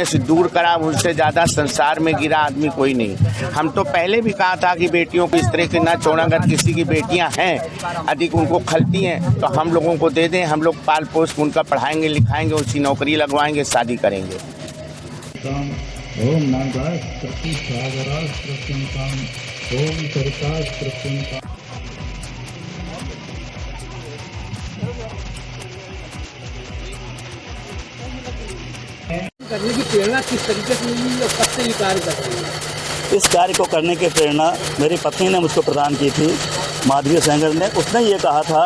से दूर करा, उनसे ज्यादा संसार में गिरा आदमी कोई नहीं। हम तो पहले भी कहा था कि बेटियों को इस तरह के न छोड़ा, अगर किसी की बेटियां हैं अधिक उनको खलती हैं तो हम लोगों को दे दें, हम लोग पाल पोस उनका पढ़ाएंगे लिखाएंगे, उसकी नौकरी लगवाएंगे, शादी करेंगे। ओम नागाय प्रति सागराज प्रत्यंताम ओम सरकाज प्रत्यंताम। करने की प्रेरणा किस तरीके से मिली और कब से ये कार्य कर रही है? इस कार्य को करने की प्रेरणा मेरी पत्नी ने मुझको प्रदान की थी, माधवी सेंगर ने। उसने ये कहा था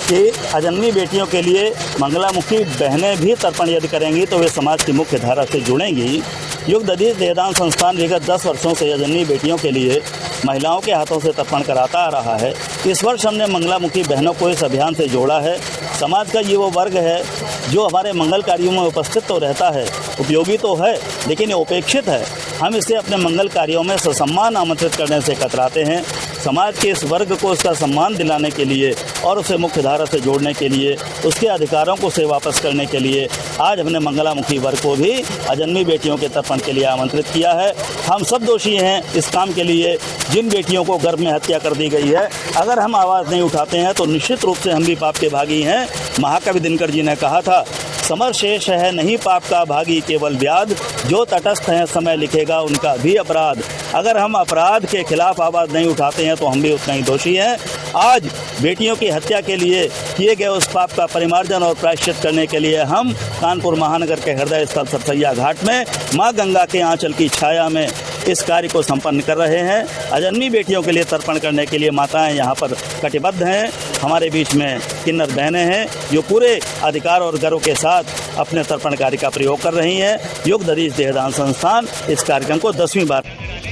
कि अजन्मी बेटियों के लिए मंगलामुखी बहनें भी तर्पण यदि करेंगी तो वे समाज की मुख्य धारा से जुड़ेंगी। युग दधीच देहदान संस्थान विगत 10 वर्षों से अजन्मी बेटियों के लिए महिलाओं के हाथों से तर्पण कराता आ रहा है। इस वर्ष हमने मंगलामुखी बहनों को इस अभियान से जोड़ा है। समाज का ये वो वर्ग है जो हमारे मंगल कार्यों में उपस्थित तो रहता है, उपयोगी तो है, लेकिन ये उपेक्षित है। हम इसे अपने मंगल कार्यों में ससम्मान आमंत्रित करने से कतराते हैं। समाज के इस वर्ग को उसका सम्मान दिलाने के लिए और उसे मुख्य धारा से जोड़ने के लिए, उसके अधिकारों को से वापस करने के लिए आज हमने मंगलामुखी वर्ग को भी अजन्मी बेटियों के तर्पण के लिए आमंत्रित किया है। हम सब दोषी हैं इस काम के लिए जिन बेटियों को गर्भ में हत्या कर दी गई है। अगर हम आवाज़ नहीं उठाते हैं तो निश्चित रूप से हम भी पाप के भागी हैं। महाकवि दिनकर जी ने कहा था, समर शेष है नहीं पाप का भागी केवल व्याध, जो तटस्थ हैं समय लिखेगा उनका भी अपराध। अगर हम अपराध के खिलाफ आवाज़ नहीं उठाते हैं तो हम भी उतना ही दोषी हैं। आज बेटियों की हत्या के लिए किए गए उस पाप का परिमार्जन और प्रायश्चित करने के लिए हम कानपुर महानगर के हृदय स्थल सरसैया घाट में माँ गंगा के आंचल की छाया में इस कार्य को संपन्न कर रहे हैं। अजन्मी बेटियों के लिए तर्पण करने के लिए माताएं यहाँ पर कटिबद्ध हैं। हमारे बीच में किन्नर बहनें हैं जो पूरे अधिकार और गर्व के साथ अपने तर्पण कार्य का प्रयोग कर रही हैं। युग दधीच देहदान संस्थान इस कार्यक्रम को 10वीं बार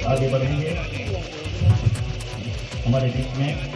आगे बढ़ेंगे। हमारे बीच में